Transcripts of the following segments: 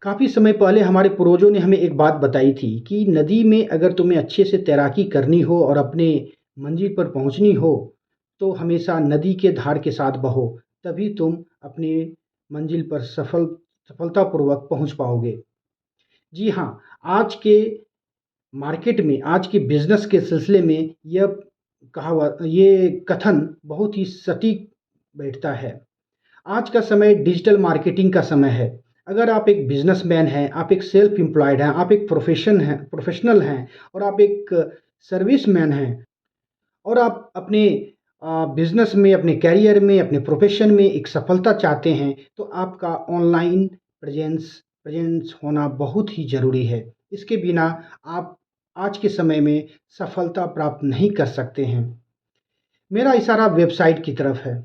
काफ़ी समय पहले हमारे पूर्वजों ने हमें एक बात बताई थी कि नदी में अगर तुम्हें अच्छे से तैराकी करनी हो और अपने मंजिल पर पहुंचनी हो, तो हमेशा नदी के धार के साथ बहो, तभी तुम अपने मंजिल पर सफलतापूर्वक पहुंच पाओगे। जी हाँ, आज के मार्केट में, आज के बिजनेस के सिलसिले में ये कथन बहुत ही सटीक बैठता है। आज का समय डिजिटल मार्केटिंग का समय है। अगर आप एक बिजनेसमैन हैं, आप एक सेल्फ एम्प्लॉयड हैं, आप एक प्रोफेशनल हैं और आप एक सर्विसमैन हैं और आप अपने बिजनेस में, अपने करियर में, अपने प्रोफेशन में एक सफलता चाहते हैं, तो आपका ऑनलाइन प्रेजेंस प्रेजेंस होना बहुत ही ज़रूरी है। इसके बिना आप आज के समय में सफलता प्राप्त नहीं कर सकते हैं। मेरा इशारा वेबसाइट की तरफ है।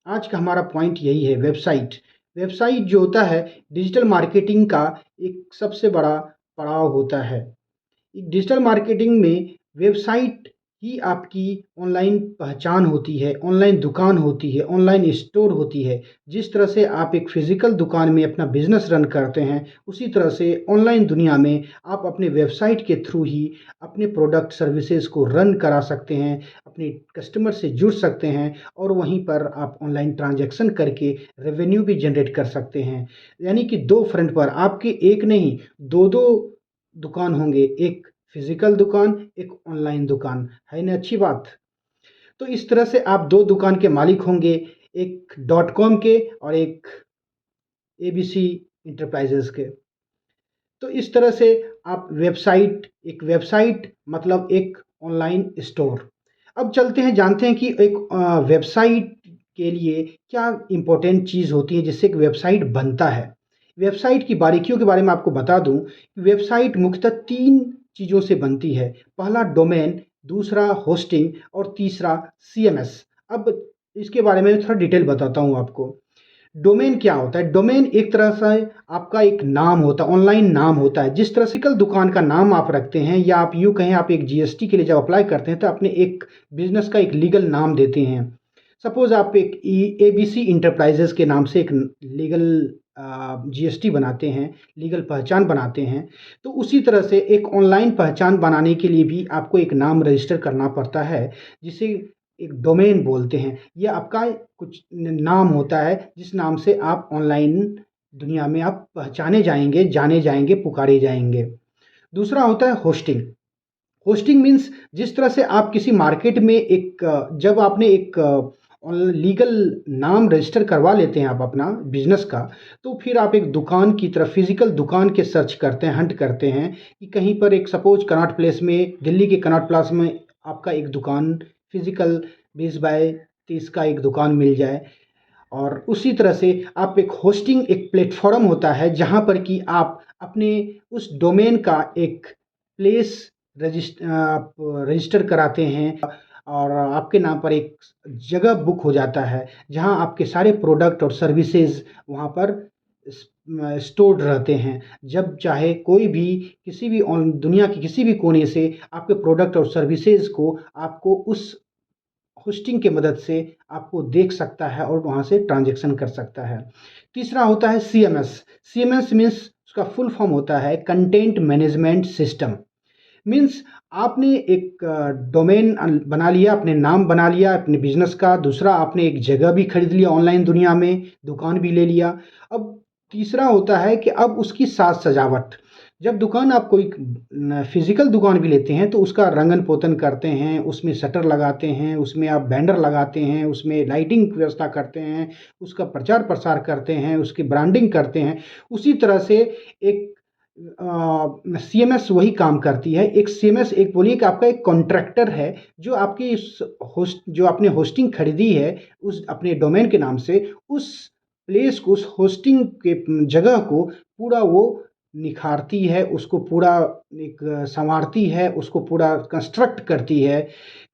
आज का हमारा पॉइंट यही है, वेबसाइट। वेबसाइट जो होता है, डिजिटल मार्केटिंग का एक सबसे बड़ा पड़ाव होता है। डिजिटल मार्केटिंग में वेबसाइट ही आपकी ऑनलाइन पहचान होती है, ऑनलाइन दुकान होती है, ऑनलाइन स्टोर होती है। जिस तरह से आप एक फिजिकल दुकान में अपना बिजनेस रन करते हैं, उसी तरह से ऑनलाइन दुनिया में आप अपने वेबसाइट के थ्रू ही अपने प्रोडक्ट सर्विसेज को रन करा सकते हैं, अपने कस्टमर से जुड़ सकते हैं और वहीं पर आप ऑनलाइन ट्रांजैक्शन करके रेवेन्यू भी जनरेट कर सकते हैं। यानी कि दो फ्रंट पर आपके एक नहीं, दो दो दुकान होंगे, एक फिजिकल दुकान, एक ऑनलाइन दुकान। है ना अच्छी बात? तो इस तरह से आप दो दुकान के मालिक होंगे, एक डॉट कॉम के और एक एबीसी इंटरप्राइजेस के। तो इस तरह से आप एक वेबसाइट मतलब एक ऑनलाइन स्टोर। अब चलते हैं, जानते हैं कि एक वेबसाइट के लिए क्या इम्पोर्टेंट चीज़ होती है जिससे एक वेबसाइट बनता है। वेबसाइट की बारीकियों के बारे में आपको बता दूं कि वेबसाइट मुख्यतः तीन चीज़ों से बनती है। पहला डोमेन, दूसरा होस्टिंग और तीसरा सीएमएस। अब इसके बारे में थोड़ा डिटेल बताता हूँ आपको। डोमेन क्या होता है? डोमेन एक तरह से आपका एक नाम होता है, ऑनलाइन नाम होता है। जिस तरह से कल दुकान का नाम आप रखते हैं, या आप यूँ कहें, आप एक जीएसटी के लिए जब अप्लाई करते हैं तो अपने एक बिजनेस का एक लीगल नाम देते हैं। सपोज आप एक एबीसी इंटरप्राइजेस के नाम से एक लीगल जीएसटी बनाते हैं, लीगल पहचान बनाते हैं। तो उसी तरह से एक ऑनलाइन पहचान बनाने के लिए भी आपको एक नाम रजिस्टर करना पड़ता है, जिसे एक डोमेन बोलते हैं। ये आपका कुछ नाम होता है जिस नाम से आप ऑनलाइन दुनिया में आप पहचाने जाएंगे, जाने जाएंगे, पुकारे जाएंगे। दूसरा होता है होस्टिंग। होस्टिंग मीन्स जिस तरह से आप किसी मार्केट में जब आपने एक लीगल नाम रजिस्टर करवा लेते हैं आप अपना बिजनेस का, तो फिर आप एक दुकान की तरफ, फिजिकल दुकान के सर्च करते हैं, हंट करते हैं कि कहीं पर एक सपोज कनॉट प्लेस में, दिल्ली के कनॉट प्लेस में आपका एक दुकान फिजिकल 20 बाय 30 का एक दुकान मिल जाए। और उसी तरह से आप एक होस्टिंग, एक प्लेटफॉर्म होता है जहाँ पर कि आप अपने उस डोमेन का एक प्लेस रजिस्टर कराते हैं और आपके नाम पर एक जगह बुक हो जाता है जहाँ आपके सारे प्रोडक्ट और सर्विसेज वहाँ पर स्टोर्ड रहते हैं। जब चाहे कोई भी किसी भी दुनिया के किसी भी कोने से आपके प्रोडक्ट और सर्विसेज को आपको उस होस्टिंग की मदद से आपको देख सकता है और वहाँ से ट्रांजैक्शन कर सकता है। तीसरा होता है सीएमएस। सीएमएस मीन्स, उसका फुल फॉर्म होता है कंटेंट मैनेजमेंट सिस्टम। मीन्स आपने एक डोमेन बना लिया, अपने नाम बना लिया अपने बिजनेस का। दूसरा, आपने एक जगह भी खरीद लिया ऑनलाइन दुनिया में, दुकान भी ले लिया। अब तीसरा होता है कि अब उसकी साज सजावट। जब दुकान आप कोई फिजिकल दुकान भी लेते हैं तो उसका रंगन पोतन करते हैं, उसमें शटर लगाते हैं, उसमें आप बैनर लगाते हैं, उसमें लाइटिंग व्यवस्था करते हैं, उसका प्रचार प्रसार करते हैं, उसकी ब्रांडिंग करते हैं। उसी तरह से एक सीएमएस वही काम करती है। एक सीएमएस, एक बोलिए कि आपका एक कॉन्ट्रैक्टर है जो आपकी जो आपने होस्टिंग खरीदी है उस अपने डोमेन के नाम से, उस प्लेस को, उस होस्टिंग के जगह को पूरा वो निखारती है, उसको पूरा एक संवारती है, उसको पूरा कंस्ट्रक्ट करती है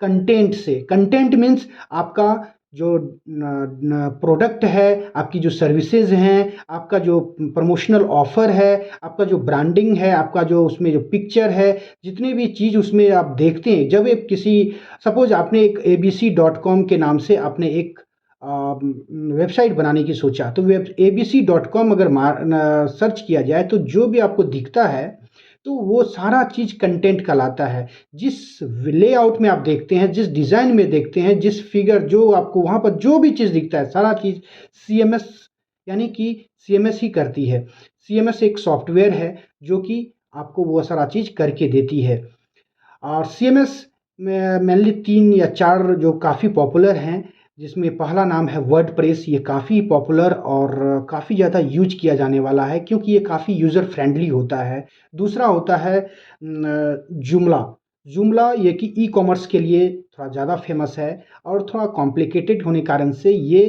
कंटेंट से। कंटेंट मीन्स आपका जो प्रोडक्ट है, आपकी जो सर्विसेज हैं, आपका जो प्रमोशनल ऑफर है, आपका जो ब्रांडिंग है, आपका जो उसमें जो पिक्चर है, जितने भी चीज़ उसमें आप देखते हैं। जब एक किसी, सपोज आपने एक abc.com के नाम से आपने एक वेबसाइट बनाने की सोचा तो abc.com अगर सर्च किया जाए तो जो भी आपको दिखता है तो वो सारा चीज़ कंटेंट कहलाता है। जिस लेआउट में आप देखते हैं, जिस डिज़ाइन में देखते हैं, जिस फिगर जो आपको वहाँ पर जो भी चीज़ दिखता है, सारा चीज़ सीएमएस यानी कि सीएमएस ही करती है। सीएमएस एक सॉफ्टवेयर है जो कि आपको वो सारा चीज़ करके देती है। और सीएमएस में मेनली 3 या 4 जो काफ़ी पॉपुलर हैं, जिसमें पहला नाम है वर्डप्रेस। ये काफ़ी पॉपुलर और काफ़ी ज़्यादा यूज किया जाने वाला है क्योंकि ये काफ़ी यूज़र फ्रेंडली होता है। दूसरा होता है जूमला। जूमला ये कि ई-कॉमर्स के लिए थोड़ा ज़्यादा फेमस है और थोड़ा कॉम्प्लिकेटेड होने कारण से ये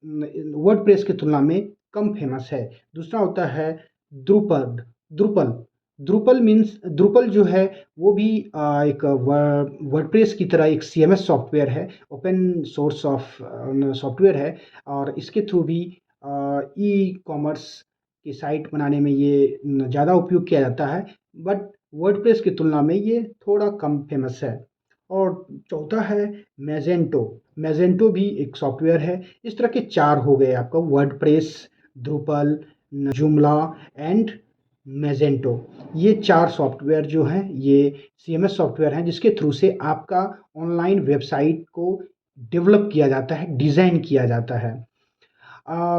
वर्डप्रेस की तुलना में कम फेमस है। दूसरा होता है द्रुपद द्रुपल द्रुपल मीन्स द्रुपल जो है वो भी एक वर्डप्रेस की तरह एक सीएमएस सॉफ्टवेयर है, ओपन सोर्स ऑफ सॉफ्टवेयर है और इसके थ्रू भी ई कॉमर्स की साइट बनाने में ये ज़्यादा उपयोग किया जाता है, बट वर्डप्रेस की तुलना में ये थोड़ा कम फेमस है। और चौथा है मैजेंटो। मैजेंटो भी एक सॉफ्टवेयर है। इस तरह के 4 हो गए आपका वर्डप्रेस, द्रुपल, जूमला एंड मैजेंटो। ये 4 सॉफ्टवेयर जो हैं ये सीएमएस सॉफ्टवेयर हैं जिसके थ्रू से आपका ऑनलाइन वेबसाइट को डेवलप किया जाता है, डिज़ाइन किया जाता है।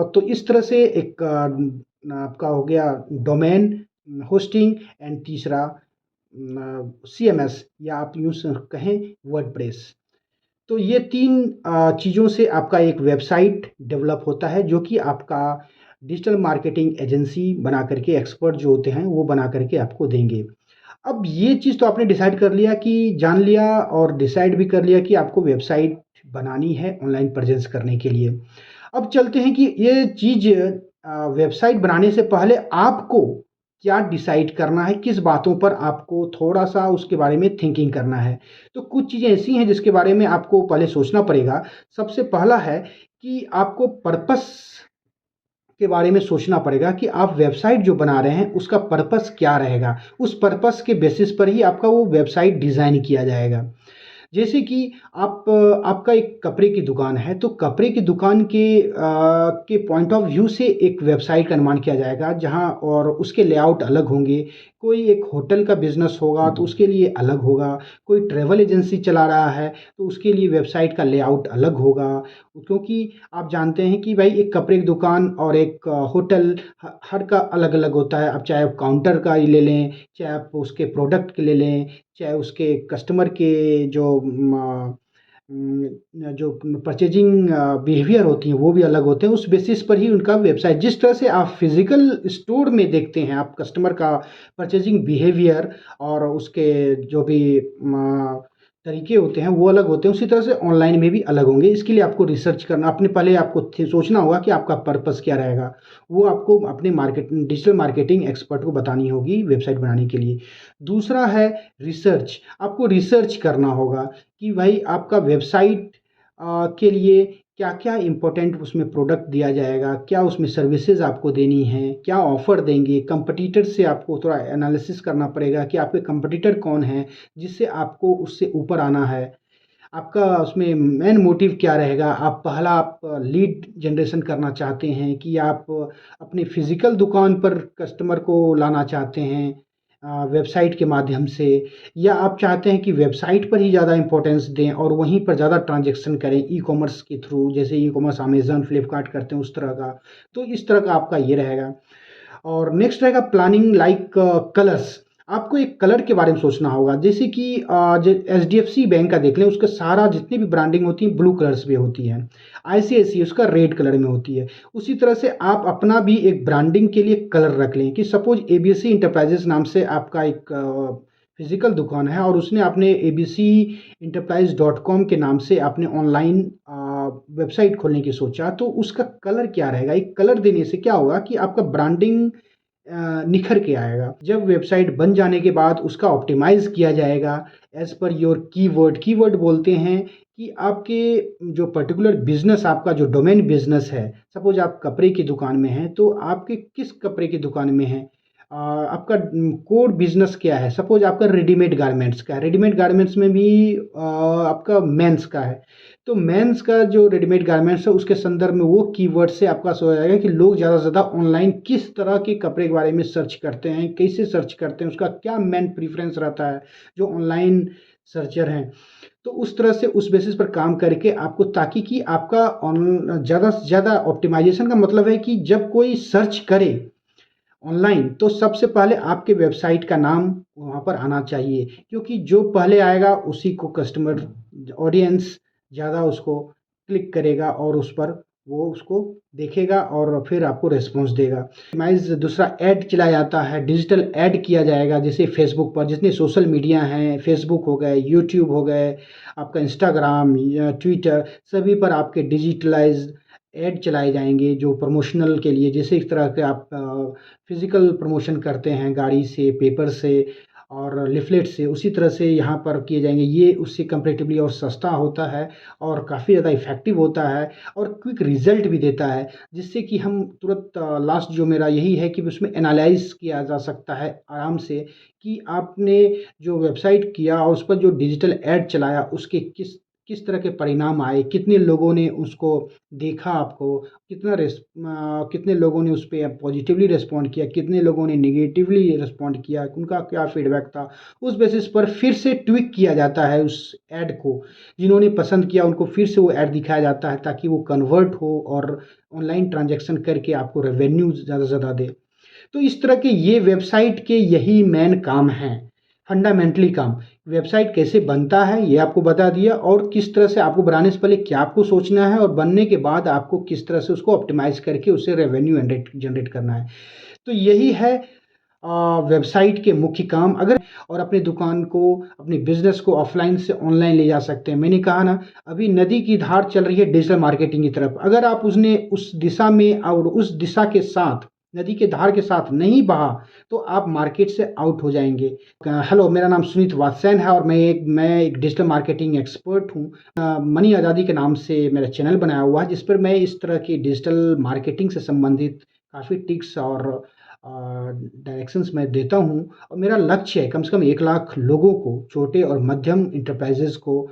तो इस तरह से एक आपका हो गया डोमेन होस्टिंग एंड तीसरा सीएमएस या आप यूँ कहें वर्डप्रेस। तो ये 3 चीज़ों से आपका एक वेबसाइट डेवलप होता है जो कि आपका डिजिटल मार्केटिंग एजेंसी बना करके एक्सपर्ट जो होते हैं वो बना करके आपको देंगे। अब ये चीज़ तो आपने डिसाइड कर लिया कि जान लिया और डिसाइड भी कर लिया कि आपको वेबसाइट बनानी है ऑनलाइन प्रेजेंस करने के लिए। अब चलते हैं कि ये चीज़ वेबसाइट बनाने से पहले आपको क्या डिसाइड करना है, किस बातों पर आपको थोड़ा-सा उसके बारे में थिंकिंग करना है। तो कुछ चीज़ें ऐसी हैं जिसके बारे में आपको पहले सोचना पड़ेगा। सबसे पहला है कि आपको पर्पस के बारे में सोचना पड़ेगा कि आप वेबसाइट जो बना रहे हैं उसका पर्पस क्या रहेगा। उस पर्पस के बेसिस पर ही आपका वो वेबसाइट डिज़ाइन किया जाएगा। जैसे कि आपका एक कपड़े की दुकान है, तो कपड़े की दुकान के पॉइंट ऑफ व्यू से एक वेबसाइट का निर्माण किया जाएगा जहाँ और उसके लेआउट अलग होंगे। कोई एक होटल का बिज़नेस होगा तो उसके लिए अलग होगा, कोई ट्रैवल एजेंसी चला रहा है तो उसके लिए वेबसाइट का लेआउट अलग होगा। क्योंकि आप जानते हैं कि भाई एक कपड़े की दुकान और एक होटल हर का अलग-अलग होता है। अब चाहे आप काउंटर का ही ले लें, चाहे आप उसके प्रोडक्ट के ले लें, चाहे उसके कस्टमर के जो जो परचेजिंग बिहेवियर होती हैं वो भी अलग होते हैं। उस बेसिस पर ही उनका वेबसाइट जिस तरह से आप फिजिकल स्टोर में देखते हैं आप कस्टमर का परचेजिंग बिहेवियर और उसके जो भी तरीके होते हैं वो अलग होते हैं, उसी तरह से ऑनलाइन में भी अलग होंगे। इसके लिए आपको रिसर्च करना अपने पहले आपको सोचना होगा कि आपका पर्पस क्या रहेगा। वो आपको अपने डिजिटल मार्केटिंग एक्सपर्ट को बतानी होगी वेबसाइट बनाने के लिए। दूसरा है रिसर्च। आपको रिसर्च करना होगा कि भाई आपका वेबसाइट के लिए क्या-क्या इम्पोर्टेंट उसमें प्रोडक्ट दिया जाएगा, क्या उसमें सर्विसेज आपको देनी है, क्या ऑफ़र देंगे। कंपटीटर से आपको थोड़ा एनालिसिस करना पड़ेगा कि आपके कंपटीटर कौन हैं, जिससे आपको उससे ऊपर आना है। आपका उसमें मेन मोटिव क्या रहेगा? आप लीड जनरेशन करना चाहते हैं कि आप अपनी फ़िज़िकल दुकान पर कस्टमर को लाना चाहते हैं वेबसाइट के माध्यम से, या आप चाहते हैं कि वेबसाइट पर ही ज़्यादा इम्पोर्टेंस दें और वहीं पर ज़्यादा ट्रांज़ैक्शन करें ई-कॉमर्स के थ्रू, जैसे ई-कॉमर्स अमेज़न, फ्लिपकार्ट करते हैं उस तरह का। तो इस तरह का आपका ये रहेगा। और नेक्स्ट रहेगा प्लानिंग लाइक कलर्स। आपको एक कलर के बारे में सोचना होगा जैसे कि एचडीएफसी बैंक का देख लें, उसका सारा जितनी भी ब्रांडिंग होती है ब्लू कलर्स में होती है। आईसीआईसी उसका रेड कलर में होती है। उसी तरह से आप अपना भी एक ब्रांडिंग के लिए कलर रख लें कि सपोज एबीसी इंटरप्राइजेस नाम से आपका एक फिजिकल दुकान है और उसने अपने एबीसी इंटरप्राइज डॉट कॉम के नाम से आपने ऑनलाइन वेबसाइट खोलने की सोचा, तो उसका कलर क्या रहेगा? एक कलर देने से क्या होगा कि आपका ब्रांडिंग निखर के आएगा। जब वेबसाइट बन जाने के बाद उसका ऑप्टिमाइज़ किया जाएगा as per your keyword. Keyword बोलते हैं कि आपके जो पर्टिकुलर बिज़नेस, आपका जो डोमेन बिज़नेस है, सपोज़ आप कपड़े की दुकान में हैं, तो आपके किस कपड़े की दुकान में हैं? आपका कोर बिजनेस क्या है। सपोज आपका रेडीमेड गारमेंट्स का है, रेडीमेड गारमेंट्स में भी आपका मेंस का है। तो मेंस का जो रेडीमेड गारमेंट्स है उसके संदर्भ में वो कीवर्ड से आपका सो हो जाएगा कि लोग ज़्यादा से ज़्यादा ऑनलाइन किस तरह के कपड़े के बारे में सर्च करते हैं, कैसे सर्च करते हैं, उसका क्या मेन प्रेफरेंस रहता है जो ऑनलाइन सर्चर हैं। तो उस तरह से उस बेसिस पर काम करके आपको, ताकि कि आपका ऑन ज़्यादा से ज़्यादा ऑप्टिमाइजेशन का मतलब है कि जब कोई सर्च करे ऑनलाइन तो सबसे पहले आपके वेबसाइट का नाम वहाँ पर आना चाहिए, क्योंकि जो पहले आएगा उसी को कस्टमर ऑडियंस ज़्यादा उसको क्लिक करेगा और उस पर वो उसको देखेगा और फिर आपको रिस्पॉन्स देगा। ऑप्टिमाइज दूसरा ऐड चलाया जाता है, डिजिटल ऐड किया जाएगा, जैसे फेसबुक पर जितने सोशल मीडिया हैं, फेसबुक हो गए, यूट्यूब हो गए, आपका इंस्टाग्राम या ट्विटर, सभी पर आपके डिजिटलाइज ऐड चलाए जाएंगे जो प्रमोशनल के लिए, जैसे इस तरह के आप फिजिकल प्रमोशन करते हैं गाड़ी से, पेपर से और लिफलेट से, उसी तरह से यहाँ पर किए जाएंगे। ये उससे कंपेरेटिवली और सस्ता होता है और काफ़ी ज़्यादा इफ़ेक्टिव होता है और क्विक रिजल्ट भी देता है, जिससे कि हम तुरंत लास्ट जो मेरा यही है कि उसमें एनालाइज किया जा सकता है आराम से कि आपने जो वेबसाइट किया और उस पर जो डिजिटल ऐड चलाया उसके किस किस तरह के परिणाम आए, कितने लोगों ने उसको देखा, आपको कितने लोगों ने उस पे पॉजिटिवली रिस्पॉन्ड किया, कितने लोगों ने नेगेटिवली रिस्पॉन्ड किया, उनका क्या फीडबैक था। उस बेसिस पर फिर से ट्विक किया जाता है उस ऐड को, जिन्होंने पसंद किया उनको फिर से वो ऐड दिखाया जाता है ताकि वो कन्वर्ट हो और ऑनलाइन ट्रांजैक्शन करके आपको रेवेन्यू ज़्यादा से ज़्यादा दे। तो इस तरह के ये वेबसाइट के यही मेन काम हैं, फंडामेंटली काम। वेबसाइट कैसे बनता है ये आपको बता दिया, और किस तरह से आपको बनाने से पहले क्या आपको सोचना है और बनने के बाद आपको किस तरह से उसको ऑप्टिमाइज़ करके उससे रेवेन्यू जनरेट करना है। तो यही है वेबसाइट के मुख्य काम। अगर और अपनी दुकान को, अपने बिजनेस को ऑफलाइन से ऑनलाइन ले जा सकते हैं। मैंने कहा ना, अभी नदी की धार चल रही है डिजिटल मार्केटिंग की तरफ। अगर आप उसने उस दिशा में और उस दिशा के साथ, नदी के धार के साथ नहीं बहा तो आप मार्केट से आउट हो जाएंगे। हेलो, मेरा नाम सुनीत वात्स्यायन है और मैं एक डिजिटल मार्केटिंग एक्सपर्ट हूँ। मनी आज़ादी के नाम से मेरा चैनल बनाया हुआ है जिस पर मैं इस तरह की डिजिटल मार्केटिंग से संबंधित काफ़ी टिप्स और डायरेक्शंस मैं देता हूँ। और मेरा लक्ष्य है कम से कम 1 लाख लोगों को, छोटे और मध्यम इंटरप्राइजेज़ को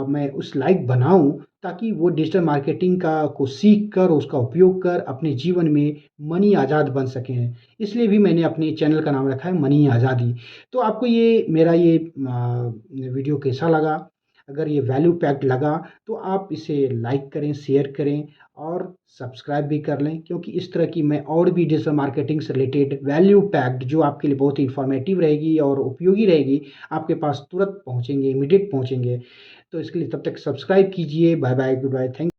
मैं उस लायक बनाऊँ ताकि वो डिजिटल मार्केटिंग को सीख कर, उसका उपयोग कर अपने जीवन में मनी आज़ाद बन सकें। इसलिए भी मैंने अपने चैनल का नाम रखा है मनी आज़ादी। तो आपको ये मेरा ये वीडियो कैसा लगा? अगर ये वैल्यू पैक्ड लगा तो आप इसे लाइक करें, शेयर करें और सब्सक्राइब भी कर लें, क्योंकि इस तरह की मैं और भी डिजिटल मार्केटिंग से रिलेटेड वैल्यू पैक्ड जो आपके लिए बहुत ही इंफॉर्मेटिव रहेगी और उपयोगी रहेगी, आपके पास तुरंत पहुँचेंगे, इमीडिएट पहुँचेंगे। तो इसके लिए तब तक सब्सक्राइब कीजिए। Bye bye, goodbye, thank